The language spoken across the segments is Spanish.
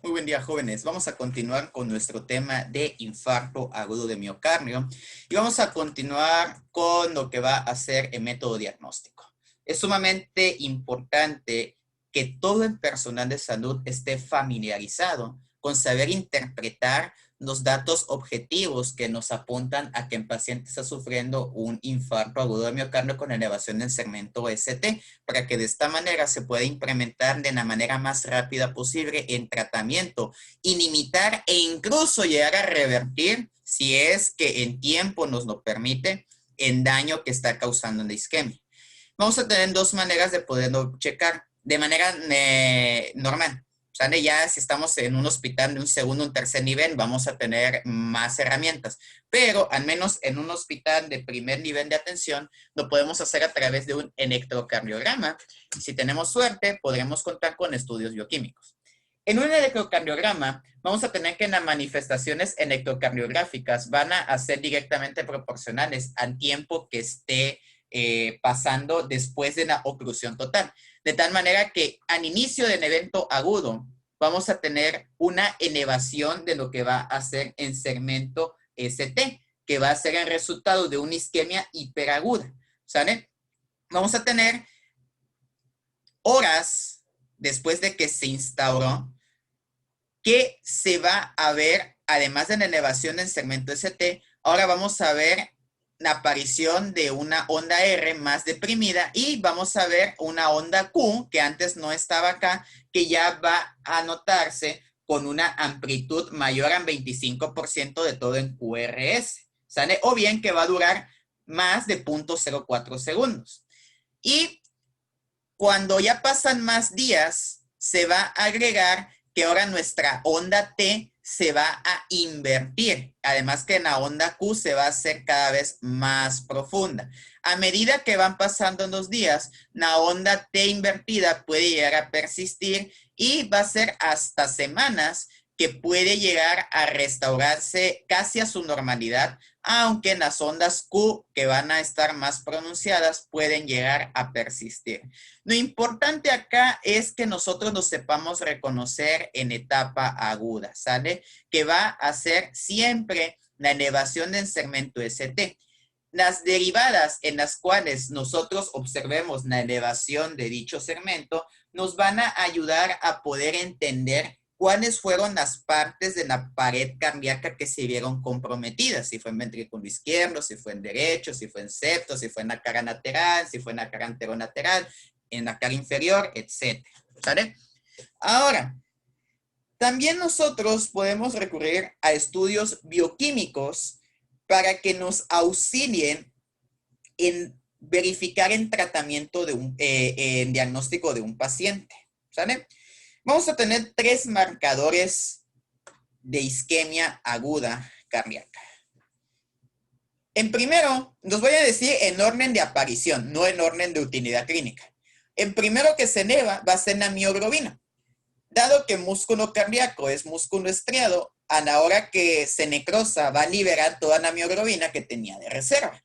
Muy buen día, jóvenes. Vamos a continuar con nuestro tema de infarto agudo de miocardio y vamos a continuar con lo que va a ser el método diagnóstico. Es sumamente importante que todo el personal de salud esté familiarizado con saber interpretar los datos objetivos que nos apuntan a que el paciente está sufriendo un infarto agudo de miocardio con elevación del segmento ST, para que de esta manera se pueda implementar de la manera más rápida posible en tratamiento y limitar e incluso llegar a revertir, si es que en tiempo nos lo permite, el daño que está causando en la isquemia. Vamos a tener dos maneras de poderlo checar. De manera normal, ¿sale? Ya si estamos en un hospital de un segundo, un tercer nivel, vamos a tener más herramientas. Pero al menos en un hospital de primer nivel de atención, lo podemos hacer a través de un electrocardiograma. Si tenemos suerte, podremos contar con estudios bioquímicos. En un electrocardiograma, vamos a tener que las manifestaciones electrocardiográficas van a ser directamente proporcionales al tiempo que esté pasando después de la oclusión total. De tal manera que al inicio del evento agudo vamos a tener una elevación de lo que va a ser en segmento ST, que va a ser el resultado de una isquemia hiperaguda. ¿Sale? Vamos a tener horas después de que se instauró que se va a ver, además de la elevación en segmento ST, ahora vamos a ver la aparición de una onda R más deprimida y vamos a ver una onda Q que antes no estaba acá, que ya va a notarse con una amplitud mayor al 25% de todo en QRS, ¿sale? O bien que va a durar más de 0.04 segundos. Y cuando ya pasan más días, se va a agregar que ahora nuestra onda T se va a invertir. Además que la onda Q se va a hacer cada vez más profunda. A medida que van pasando los días, la onda T invertida puede llegar a persistir y va a ser hasta semanas que puede llegar a restaurarse casi a su normalidad, aunque las ondas Q que van a estar más pronunciadas pueden llegar a persistir. Lo importante acá es que nosotros nos sepamos reconocer en etapa aguda, ¿sale? Que va a ser siempre la elevación del segmento ST. Las derivadas en las cuales nosotros observemos la elevación de dicho segmento nos van a ayudar a poder entender cuáles fueron las partes de la pared cardíaca que se vieron comprometidas, si fue en ventrículo izquierdo, si fue en derecho, si fue en septo, si fue en la cara lateral, si fue en la cara anterolateral, en la cara inferior, etc. ¿Sale? Ahora, también nosotros podemos recurrir a estudios bioquímicos para que nos auxilien en verificar el tratamiento de en diagnóstico de un paciente. ¿Sale? Vamos a tener tres marcadores de isquemia aguda cardíaca. En primero, los voy a decir en orden de aparición, no en orden de utilidad clínica. El primero que se eleva va a ser la mioglobina. Dado que músculo cardíaco es músculo estriado, a la hora que se necrosa va a liberar toda la mioglobina que tenía de reserva.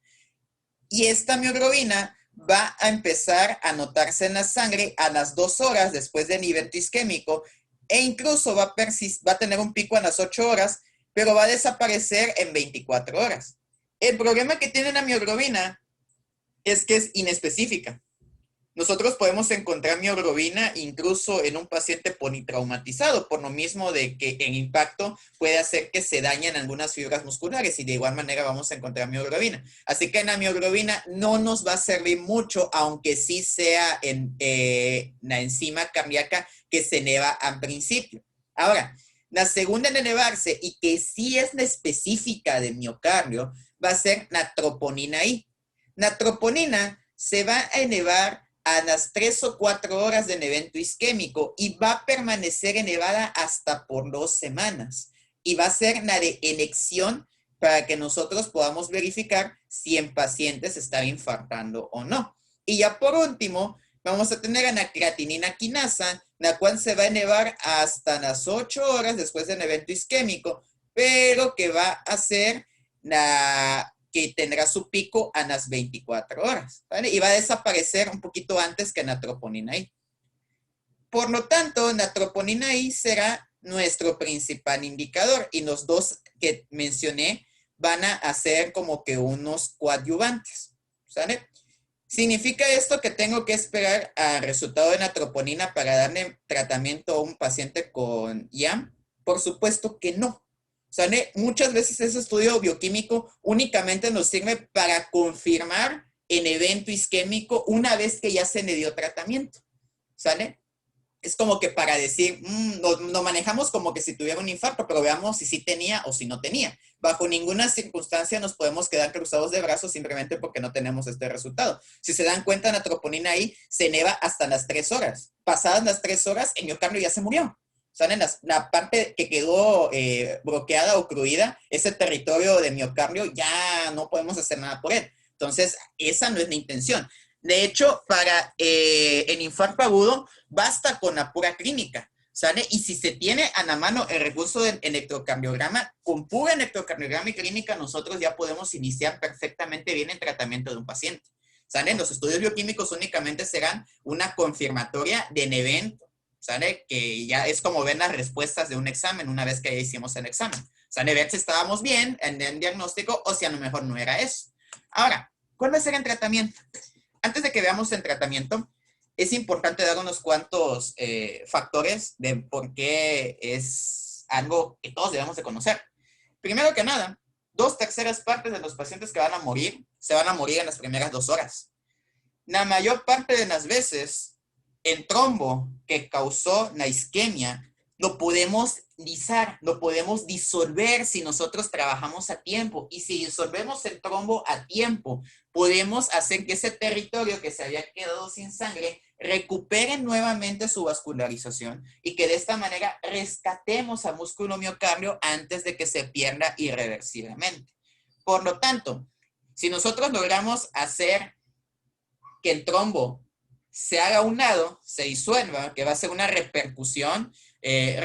Y esta mioglobina va a empezar a notarse en la sangre a las 2 horas después del evento isquémico e incluso va a tener un pico a las 8 horas, pero va a desaparecer en 24 horas. El problema que tiene la mioglobina es que es inespecífica. Nosotros podemos encontrar mioglobina incluso en un paciente politraumatizado, por lo mismo de que el impacto puede hacer que se dañen algunas fibras musculares y de igual manera vamos a encontrar mioglobina. Así que la mioglobina no nos va a servir mucho, aunque sí sea en la enzima cardíaca que se eleva al principio. Ahora, la segunda en elevarse y que sí es la específica de miocardio va a ser la troponina I. La troponina se va a elevar a las 3 o 4 horas del evento isquémico y va a permanecer elevada hasta por 2 semanas. Y va a ser la de elección para que nosotros podamos verificar si en pacientes está infartando o no. Y ya por último, vamos a tener a la creatinina quinasa, la cual se va a elevar hasta las 8 horas después del evento isquémico, pero que va a ser que tendrá su pico a las 24 horas, ¿vale? Y va a desaparecer un poquito antes que la troponina I. Por lo tanto, la troponina I será nuestro principal indicador. Y los dos que mencioné van a ser como que unos coadyuvantes, ¿sale? ¿Significa esto que tengo que esperar al resultado de la troponina para darle tratamiento a un paciente con IAM? Por supuesto que no. ¿Sale? Muchas veces ese estudio bioquímico únicamente nos sirve para confirmar el evento isquémico una vez que ya se le dio tratamiento. ¿Sale? Es como que para decir, lo manejamos como que si tuviera un infarto, pero veamos si sí tenía o si no tenía. Bajo ninguna circunstancia nos podemos quedar cruzados de brazos simplemente porque no tenemos este resultado. Si se dan cuenta, la troponina ahí se eleva hasta las 3 horas. Pasadas las 3 horas, el miocardio ya se murió. ¿Saben? La parte que quedó bloqueada o ocluida, ese territorio de miocardio, ya no podemos hacer nada por él. Entonces, esa no es la intención. De hecho, para el infarto agudo, basta con la pura clínica, ¿sale? Y si se tiene a la mano el recurso del electrocardiograma, con pura electrocardiograma y clínica, nosotros ya podemos iniciar perfectamente bien el tratamiento de un paciente, ¿sale? Los estudios bioquímicos únicamente serán una confirmatoria del evento, ¿sale? Que ya es como ver las respuestas de un examen una vez que ya hicimos el examen, ¿sale? Ver si estábamos bien en el diagnóstico o si a lo mejor no era eso. Ahora, ¿cuál va a ser el tratamiento? Antes de que veamos el tratamiento, es importante dar unos cuantos factores de por qué es algo que todos debemos de conocer. Primero que nada, 2/3 partes de los pacientes que van a morir, se van a morir en las primeras 2 horas. La mayor parte de las veces, el trombo que causó la isquemia lo podemos lisar, lo podemos disolver si nosotros trabajamos a tiempo. Y si disolvemos el trombo a tiempo, podemos hacer que ese territorio que se había quedado sin sangre recupere nuevamente su vascularización y que de esta manera rescatemos a músculo miocardio antes de que se pierda irreversiblemente. Por lo tanto, si nosotros logramos hacer que el trombo se haga a un lado, se disuelva, que va a ser una repercusión, si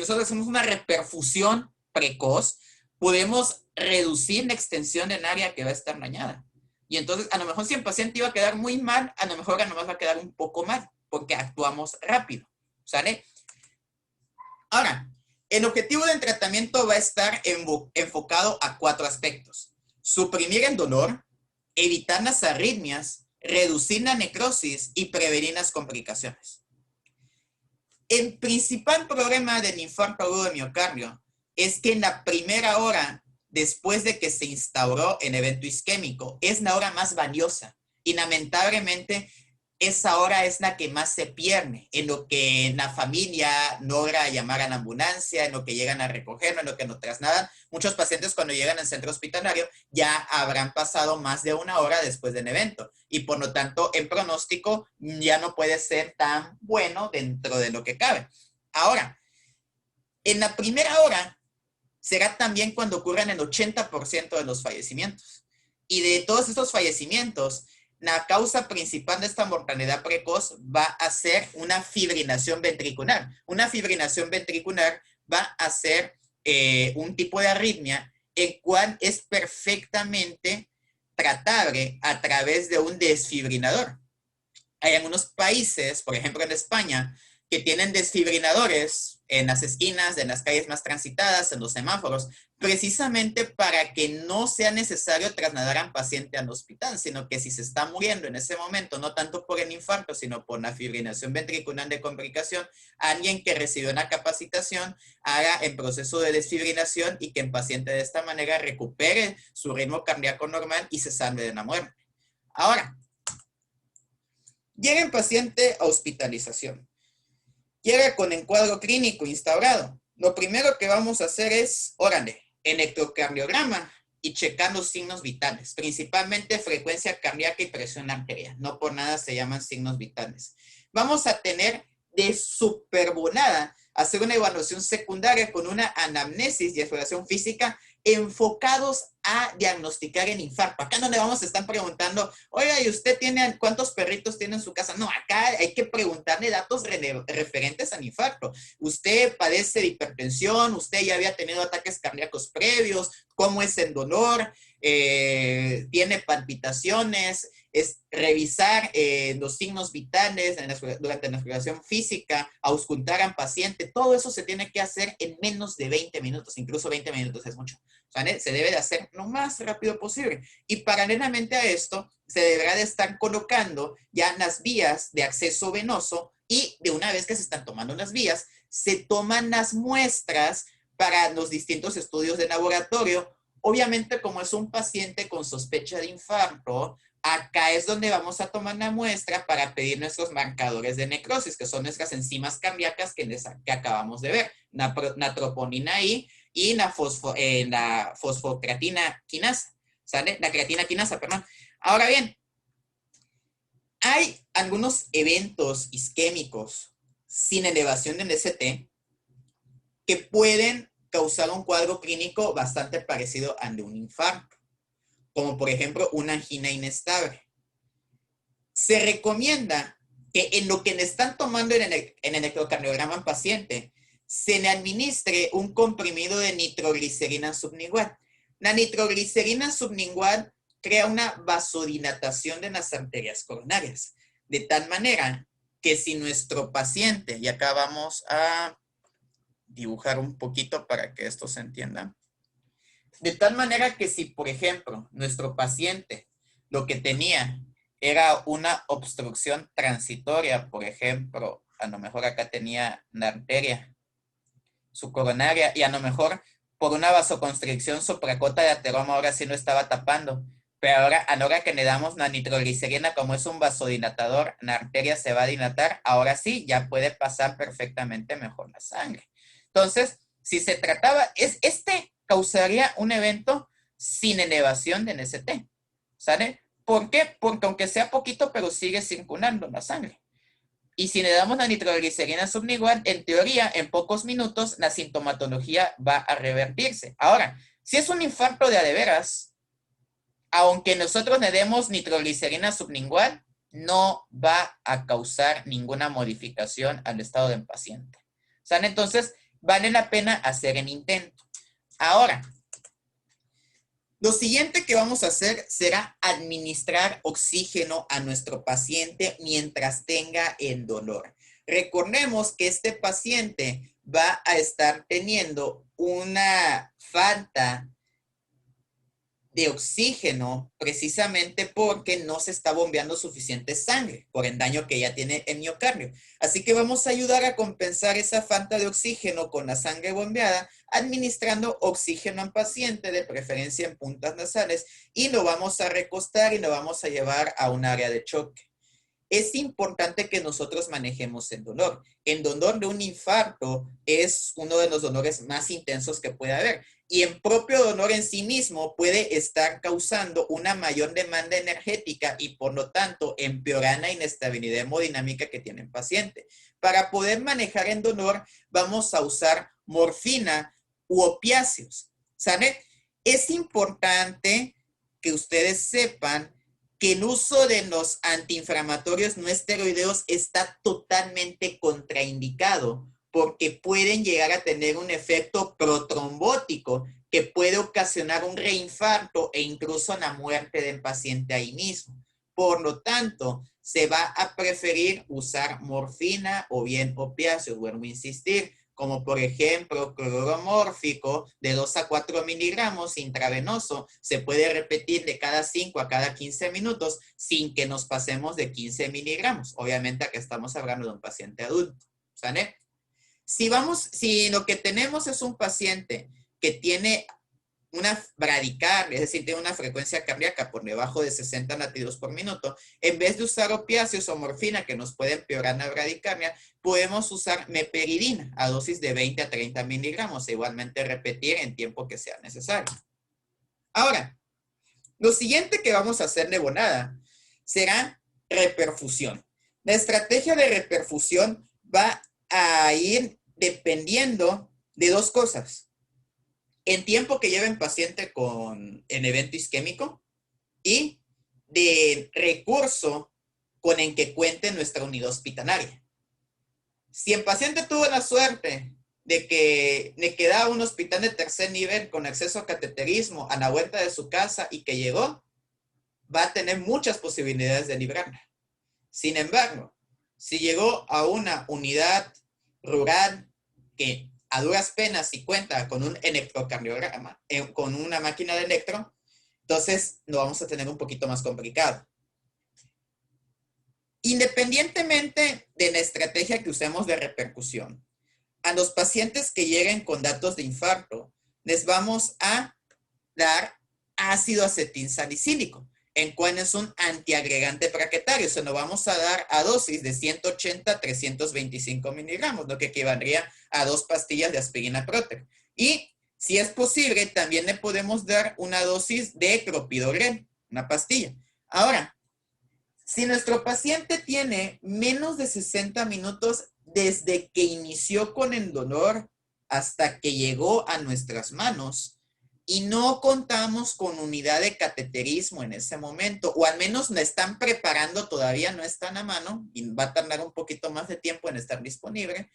nosotros hacemos una reperfusión precoz, podemos reducir la extensión del área que va a estar dañada. Y entonces, a lo mejor si el paciente iba a quedar muy mal, a lo mejor nomás va a quedar un poco mal, porque actuamos rápido, ¿sale? Ahora, el objetivo del tratamiento va a estar enfocado a 4 aspectos. Suprimir el dolor, evitar las arritmias, reducir la necrosis y prevenir las complicaciones. El principal problema del infarto agudo de miocardio es que en la primera hora después de que se instauró el evento isquémico es la hora más valiosa y lamentablemente esa hora es la que más se pierde, en lo que la familia logra llamar a la ambulancia, en lo que llegan a recogerlo, en lo que lo trasladan. Muchos pacientes cuando llegan al centro hospitalario ya habrán pasado más de 1 hora después del evento y por lo tanto el pronóstico ya no puede ser tan bueno dentro de lo que cabe. Ahora, en la primera hora será también cuando ocurran el 80% de los fallecimientos. Y de todos estos fallecimientos, la causa principal de esta mortalidad precoz va a ser una fibrilación ventricular. Una fibrilación ventricular va a ser un tipo de arritmia el cual es perfectamente tratable a través de un desfibrilador. Hay algunos países, por ejemplo en España, que tienen desfibriladores en las esquinas de las calles más transitadas, en los semáforos, precisamente para que no sea necesario trasladar al paciente al hospital, sino que si se está muriendo en ese momento, no tanto por el infarto, sino por la fibrilación ventricular de complicación, alguien que recibió una capacitación haga el proceso de desfibrilación y que el paciente de esta manera recupere su ritmo cardíaco normal y se salve de la muerte. Ahora, llega el paciente a hospitalización. Llega con encuadro clínico instaurado. Lo primero que vamos a hacer es, órale, electrocardiograma y checar los signos vitales, principalmente frecuencia cardíaca y presión arterial. No por nada se llaman signos vitales. Vamos a tener de supervolada hacer una evaluación secundaria con una anamnesis y exploración física enfocados a diagnosticar el infarto. Acá no le vamos a estar preguntando, oiga, ¿y usted tiene cuántos perritos tiene en su casa? No, acá hay que preguntarle datos referentes al infarto. Usted padece de hipertensión, usted ya había tenido ataques cardíacos previos, cómo es el dolor, tiene palpitaciones, es revisar los signos vitales durante la exploración física, auscultar al paciente. Todo eso se tiene que hacer en menos de 20 minutos, incluso 20 minutos es mucho. ¿Vale? Se debe de hacer lo más rápido posible. Y paralelamente a esto, se deberá de estar colocando ya las vías de acceso venoso y de una vez que se están tomando las vías, se toman las muestras para los distintos estudios de laboratorio. Obviamente, como es un paciente con sospecha de infarto, acá es donde vamos a tomar la muestra para pedir nuestros marcadores de necrosis, que son nuestras enzimas cardíacas que acabamos de ver, la troponina I y la fosfocreatina quinasa, ¿sale? La creatina quinasa, perdón. Ahora bien, hay algunos eventos isquémicos sin elevación del ST que pueden causar un cuadro clínico bastante parecido al de un infarto, como por ejemplo una angina inestable. Se recomienda que en lo que le están tomando en el electrocardiograma al paciente, se le administre un comprimido de nitroglicerina sublingual. La nitroglicerina sublingual crea una vasodilatación de las arterias coronarias, de tal manera que si nuestro paciente, y acá vamos a dibujar un poquito para que esto se entienda, de tal manera que si, por ejemplo, nuestro paciente lo que tenía era una obstrucción transitoria, por ejemplo, a lo mejor acá tenía la arteria, su coronaria, y a lo mejor por una vasoconstricción su placota de ateroma ahora sí lo estaba tapando, pero ahora a la hora que le damos la nitroglicerina, como es un vasodilatador, la arteria se va a dilatar, ahora sí ya puede pasar perfectamente mejor la sangre. Entonces, si se trataba, causaría un evento sin elevación del ST, ¿sale? ¿Por qué? Porque aunque sea poquito, pero sigue circulando la sangre. Y si le damos la nitroglicerina sublingual, en teoría, en pocos minutos, la sintomatología va a revertirse. Ahora, si es un infarto de a de veras, aunque nosotros le demos nitroglicerina sublingual, no va a causar ninguna modificación al estado del paciente. ¿Sale? Entonces, vale la pena hacer el intento. Ahora, lo siguiente que vamos a hacer será administrar oxígeno a nuestro paciente mientras tenga el dolor. Recordemos que este paciente va a estar teniendo una falta de oxígeno precisamente porque no se está bombeando suficiente sangre por el daño que ya tiene el miocardio. Así que vamos a ayudar a compensar esa falta de oxígeno con la sangre bombeada, administrando oxígeno al paciente, de preferencia en puntas nasales, y lo vamos a recostar y lo vamos a llevar a un área de choque. Es importante que nosotros manejemos el dolor. El dolor de un infarto es uno de los dolores más intensos que puede haber. Y el propio dolor en sí mismo puede estar causando una mayor demanda energética y por lo tanto empeorar la inestabilidad hemodinámica que tiene el paciente. Para poder manejar el dolor vamos a usar morfina u opiáceos. ¿Sale? Es importante que ustedes sepan que el uso de los antiinflamatorios no esteroideos está totalmente contraindicado porque pueden llegar a tener un efecto protrombótico que puede ocasionar un reinfarto e incluso la muerte del paciente ahí mismo. Por lo tanto, se va a preferir usar morfina o bien opiáceos, vuelvo a insistir, como por ejemplo cloruro mórfico de 2 a 4 miligramos intravenoso, se puede repetir de cada 5 a cada 15 minutos sin que nos pasemos de 15 miligramos. Obviamente aquí estamos hablando de un paciente adulto, ¿sale? Si lo que tenemos es un paciente que tiene una bradicardia, es decir, tiene una frecuencia cardíaca por debajo de 60 latidos por minuto, en vez de usar opiáceos o morfina que nos puede empeorar la bradicardia, podemos usar meperidina a dosis de 20 a 30 miligramos e igualmente repetir en tiempo que sea necesario. Ahora, lo siguiente que vamos a hacer de volada será reperfusión. La estrategia de reperfusión va a ir dependiendo de dos cosas. En tiempo que lleve el paciente con el evento isquémico y de recurso con el que cuente nuestra unidad hospitalaria. Si el paciente tuvo la suerte de que le quedaba un hospital de tercer nivel con acceso a cateterismo a la vuelta de su casa y que llegó, va a tener muchas posibilidades de librarla. Sin embargo, si llegó a una unidad rural que a duras penas y cuenta con un electrocardiograma, con una máquina de electro, entonces lo vamos a tener un poquito más complicado. Independientemente de la estrategia que usemos de repercusión, a los pacientes que lleguen con datos de infarto, les vamos a dar ácido acetilsalicílico, en cual es un antiagregante plaquetario. Se lo vamos a dar a dosis de 180 a 325 miligramos, lo que equivaldría a 2 pastillas de aspirina Proter. Y si es posible, también le podemos dar una dosis de clopidogrel, una pastilla. Ahora, si nuestro paciente tiene menos de 60 minutos desde que inició con el dolor hasta que llegó a nuestras manos, y no contamos con unidad de cateterismo en ese momento, o al menos la están preparando, todavía no están a mano y va a tardar un poquito más de tiempo en estar disponible,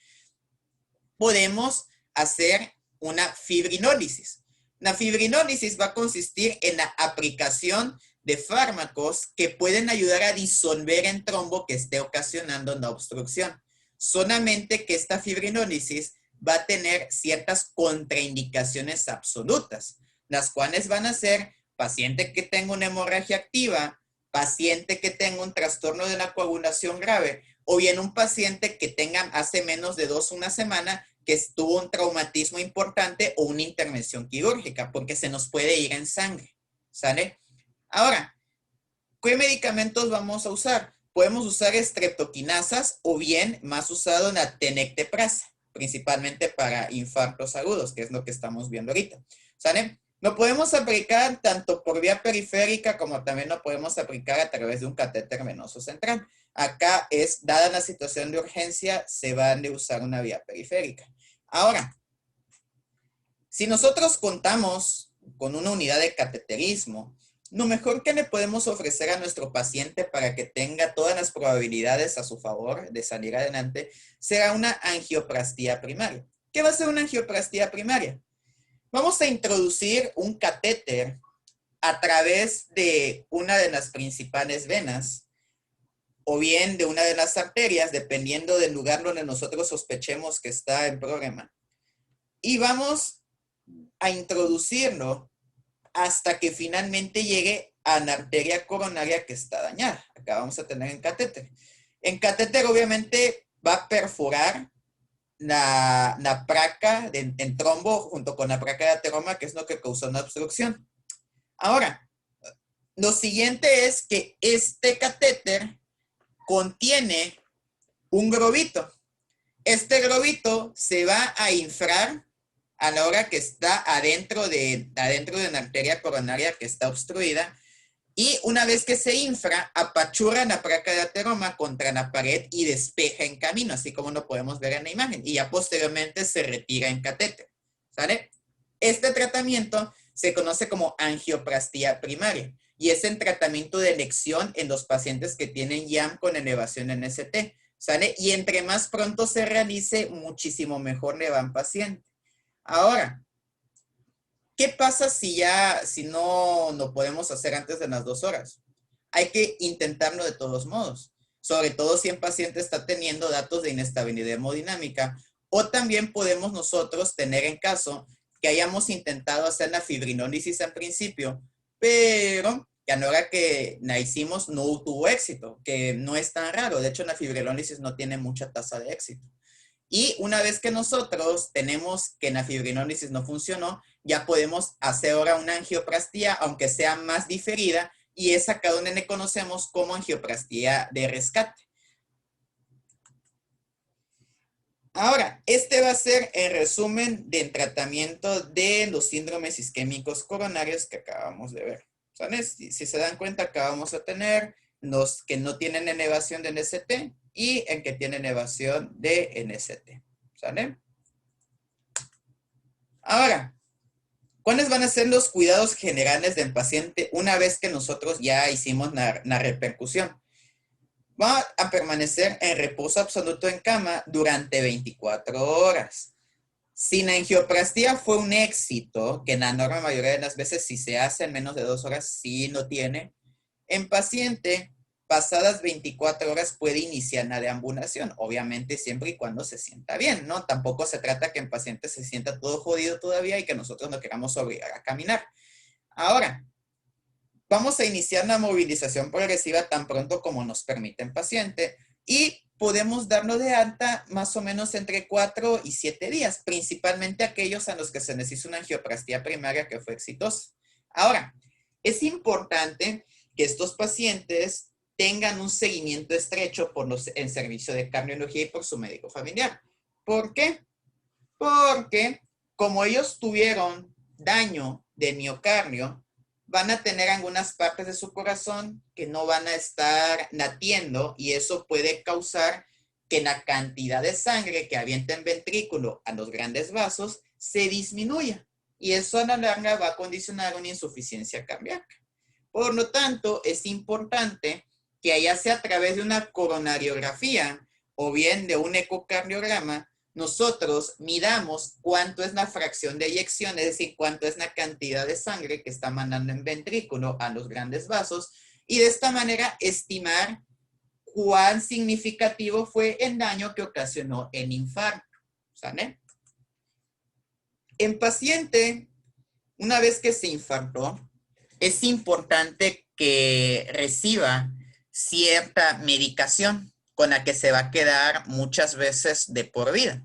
podemos hacer una fibrinólisis. La fibrinólisis va a consistir en la aplicación de fármacos que pueden ayudar a disolver el trombo que esté ocasionando la obstrucción. Solamente que esta fibrinólisis va a tener ciertas contraindicaciones absolutas, las cuales van a ser paciente que tenga una hemorragia activa, paciente que tenga un trastorno de la coagulación grave, o bien un paciente que tenga hace menos de una semana que tuvo un traumatismo importante o una intervención quirúrgica, porque se nos puede ir en sangre, ¿sale? Ahora, ¿qué medicamentos vamos a usar? Podemos usar streptoquinasas o bien más usado la tenecteprasa, principalmente para infartos agudos, que es lo que estamos viendo ahorita, ¿sale? Lo podemos aplicar tanto por vía periférica como también lo podemos aplicar a través de un catéter venoso central. Acá es, dada la situación de urgencia, se va a usar una vía periférica. Ahora, si nosotros contamos con una unidad de cateterismo, lo mejor que le podemos ofrecer a nuestro paciente para que tenga todas las probabilidades a su favor de salir adelante será una angioplastía primaria. ¿Qué va a ser una angioplastía primaria? Vamos a introducir un catéter a través de una de las principales venas o bien de una de las arterias, dependiendo del lugar donde nosotros sospechemos que está el problema. Y vamos a introducirlo hasta que finalmente llegue a la arteria coronaria que está dañada. Acá vamos a tener en catéter. En catéter obviamente va a perforar la placa en trombo junto con la placa de ateroma, que es lo que causó una obstrucción. Ahora, lo siguiente es que este catéter contiene un globito. Este globito se va a inflar a la hora que está adentro de una arteria coronaria que está obstruida, y una vez que se infla, apachurra la placa de ateroma contra la pared y despeja en camino, así como lo podemos ver en la imagen, y ya posteriormente se retira en catéter, ¿sale? Este tratamiento se conoce como angioplastía primaria y es el tratamiento de elección en los pacientes que tienen YAM con elevación en ST, ¿sale? Y entre más pronto se realice, muchísimo mejor le va al paciente. Ahora, ¿qué pasa si no lo podemos hacer antes de las 2 horas? Hay que intentarlo de todos modos, sobre todo si el paciente está teniendo datos de inestabilidad hemodinámica, o también podemos nosotros tener en caso que hayamos intentado hacer la fibrinólisis al principio, pero que a la hora que la hicimos no tuvo éxito, que no es tan raro. De hecho, la fibrinólisis no tiene mucha tasa de éxito. Y una vez que nosotros tenemos que la fibrinólisis no funcionó, ya podemos hacer ahora una angioplastía, aunque sea más diferida, y es acá donde le conocemos como angioplastía de rescate. Ahora, este va a ser el resumen del tratamiento de los síndromes isquémicos coronarios que acabamos de ver. ¿Sale? Si se dan cuenta, acá vamos a tener los que no tienen elevación de NST y el que tiene elevación de NST. ¿Sale? Ahora, ¿cuáles van a ser los cuidados generales del paciente una vez que nosotros ya hicimos la repercusión? Va a permanecer en reposo absoluto en cama durante 24 horas. Si la angioplastía fue un éxito, que en la enorme mayoría de las veces si se hace en menos de 2 horas, sí lo tiene, En paciente, pasadas 24 horas puede iniciar la deambulación, obviamente siempre y cuando se sienta bien, ¿no? Tampoco se trata que en paciente se sienta todo jodido todavía y que nosotros no queramos obligar a caminar. Ahora, vamos a iniciar la movilización progresiva tan pronto como nos permite el paciente y podemos darlo de alta más o menos entre 4 y 7 días, principalmente aquellos a los que se necesita una angioplastía primaria que fue exitosa. Ahora, es importante que estos pacientes tengan un seguimiento estrecho por el servicio de cardiología y por su médico familiar. ¿Por qué? Porque como ellos tuvieron daño de miocardio, van a tener algunas partes de su corazón que no van a estar latiendo y eso puede causar que la cantidad de sangre que avienta en ventrículo a los grandes vasos se disminuya y eso a la larga va a condicionar una insuficiencia cardíaca. Por lo tanto, es importante que ya sea a través de una coronariografía o bien de un ecocardiograma, nosotros midamos cuánto es la fracción de eyección, es decir, cuánto es la cantidad de sangre que está mandando en ventrículo a los grandes vasos y de esta manera estimar cuán significativo fue el daño que ocasionó el infarto. ¿Sale? En paciente, una vez que se infartó, es importante que reciba cierta medicación con la que se va a quedar muchas veces de por vida.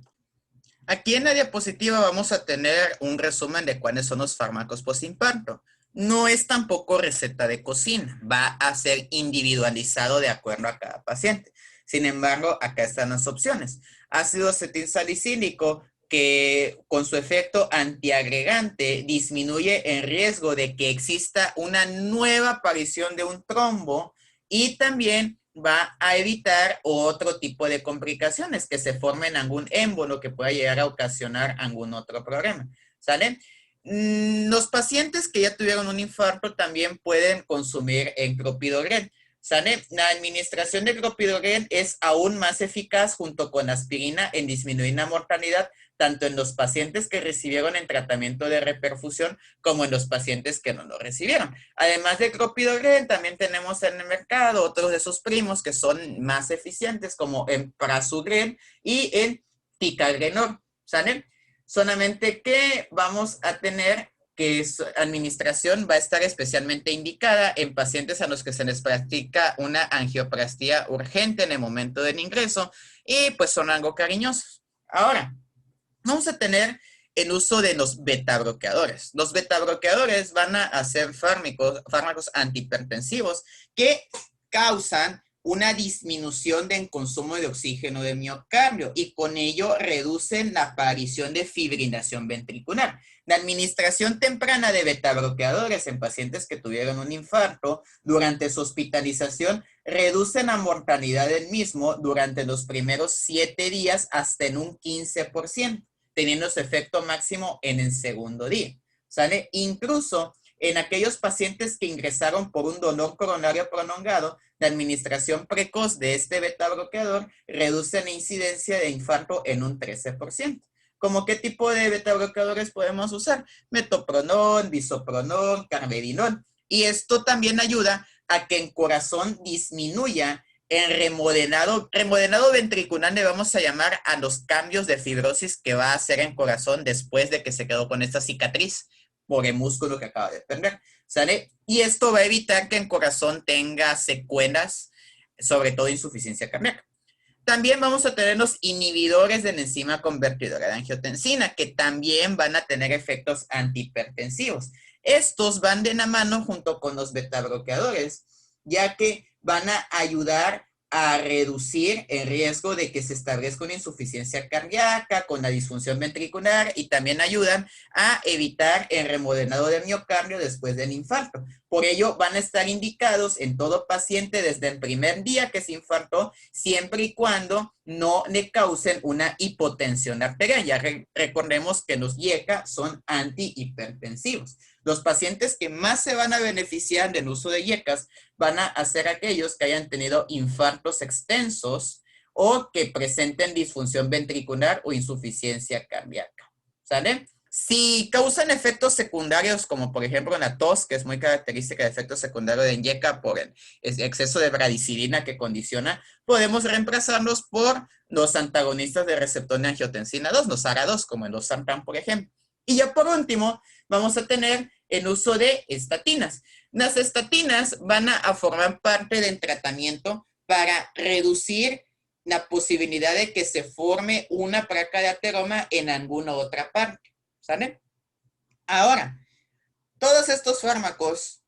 Aquí en la diapositiva vamos a tener un resumen de cuáles son los fármacos postinfarto. No es tampoco receta de cocina, va a ser individualizado de acuerdo a cada paciente. Sin embargo, acá están las opciones. Ácido acetilsalicílico, que con su efecto antiagregante disminuye el riesgo de que exista una nueva aparición de un trombo y también va a evitar otro tipo de complicaciones, que se formen algún émbolo que pueda llegar a ocasionar algún otro problema. ¿Sale? Los pacientes que ya tuvieron un infarto también pueden consumir clopidogrel. ¿Sale? La administración de clopidogrel es aún más eficaz junto con aspirina en disminuir la mortalidad, tanto en los pacientes que recibieron el tratamiento de reperfusión como en los pacientes que no lo recibieron. Además de clopidogrel, también tenemos en el mercado otros de sus primos que son más eficientes, como en prasugrel y en ticagrelor. ¿Sale? Solamente que vamos a tener que su administración va a estar especialmente indicada en pacientes a los que se les practica una angioplastía urgente en el momento del ingreso y pues son algo cariñosos. Ahora, vamos a tener el uso de los betabloqueadores. Los betabloqueadores van a ser fármacos antihipertensivos que causan una disminución del consumo de oxígeno de miocardio y con ello reducen la aparición de fibrilación ventricular. La administración temprana de betabloqueadores en pacientes que tuvieron un infarto durante su hospitalización reduce la mortalidad del mismo durante los primeros 7 días hasta en un 15%, teniendo su efecto máximo en el segundo día. ¿Sale? Incluso en aquellos pacientes que ingresaron por un dolor coronario prolongado, la administración precoz de este betabloqueador reduce la incidencia de infarto en un 13%. ¿Cómo qué tipo de betabloqueadores podemos usar? Metoprolol, bisoprolol, carvedilol. Y esto también ayuda a que el corazón disminuya el remodelado ventricular, le vamos a llamar a los cambios de fibrosis que va a hacer el corazón después de que se quedó con esta cicatriz por el músculo que acaba de perder, ¿sale? Y esto va a evitar que el corazón tenga secuelas, sobre todo insuficiencia cardíaca. También vamos a tener los inhibidores de la enzima convertidora de angiotensina, que también van a tener efectos antihipertensivos. Estos van de la mano junto con los betabloqueadores, ya que van a ayudar a reducir el riesgo de que se establezca una insuficiencia cardíaca con la disfunción ventricular y también ayudan a evitar el remodelado del miocardio después del infarto. Por ello, van a estar indicados en todo paciente desde el primer día que se infartó, siempre y cuando no le causen una hipotensión arterial. Ya recordemos que los IECA son antihipertensivos. Los pacientes que más se van a beneficiar del uso de IECAS van a ser aquellos que hayan tenido infartos extensos o que presenten disfunción ventricular o insuficiencia cardíaca. ¿Sale? Si causan efectos secundarios, como por ejemplo la tos, que es muy característica de efecto secundario de Injeca por el exceso de bradicilina que condiciona, podemos reemplazarlos por los antagonistas de receptor de angiotensina 2, los ARA2, como el losartán, por ejemplo. Y ya por último, vamos a tener el uso de estatinas. Las estatinas van a formar parte del tratamiento para reducir la posibilidad de que se forme una placa de ateroma en alguna otra parte. ¿Sale? Ahora, todos estos fármacos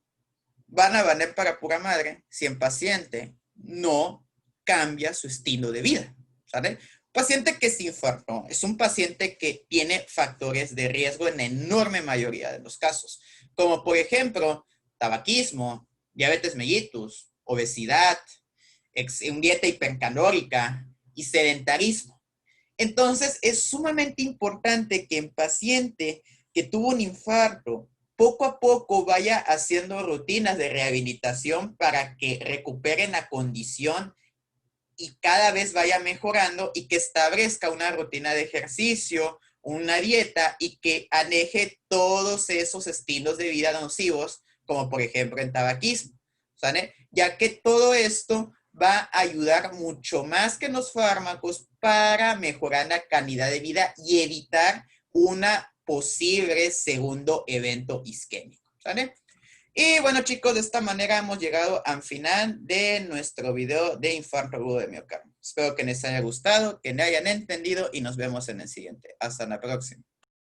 van a valer para pura madre si el paciente no cambia su estilo de vida. ¿Sale? Paciente que se infartó es un paciente que tiene factores de riesgo en la enorme mayoría de los casos, como por ejemplo tabaquismo, diabetes mellitus, obesidad, dieta hipercalórica y sedentarismo. Entonces, es sumamente importante que en paciente que tuvo un infarto, poco a poco vaya haciendo rutinas de rehabilitación para que recuperen la condición y cada vez vaya mejorando y que establezca una rutina de ejercicio, una dieta y que aleje todos esos estilos de vida nocivos, como por ejemplo el tabaquismo, ¿sale? Ya que todo esto va a ayudar mucho más que los fármacos para mejorar la calidad de vida y evitar una posible segundo evento isquémico, ¿sale? Y bueno, chicos, de esta manera hemos llegado al final de nuestro video de infarto agudo de miocardio. Espero que les haya gustado, que me hayan entendido y nos vemos en el siguiente. Hasta la próxima.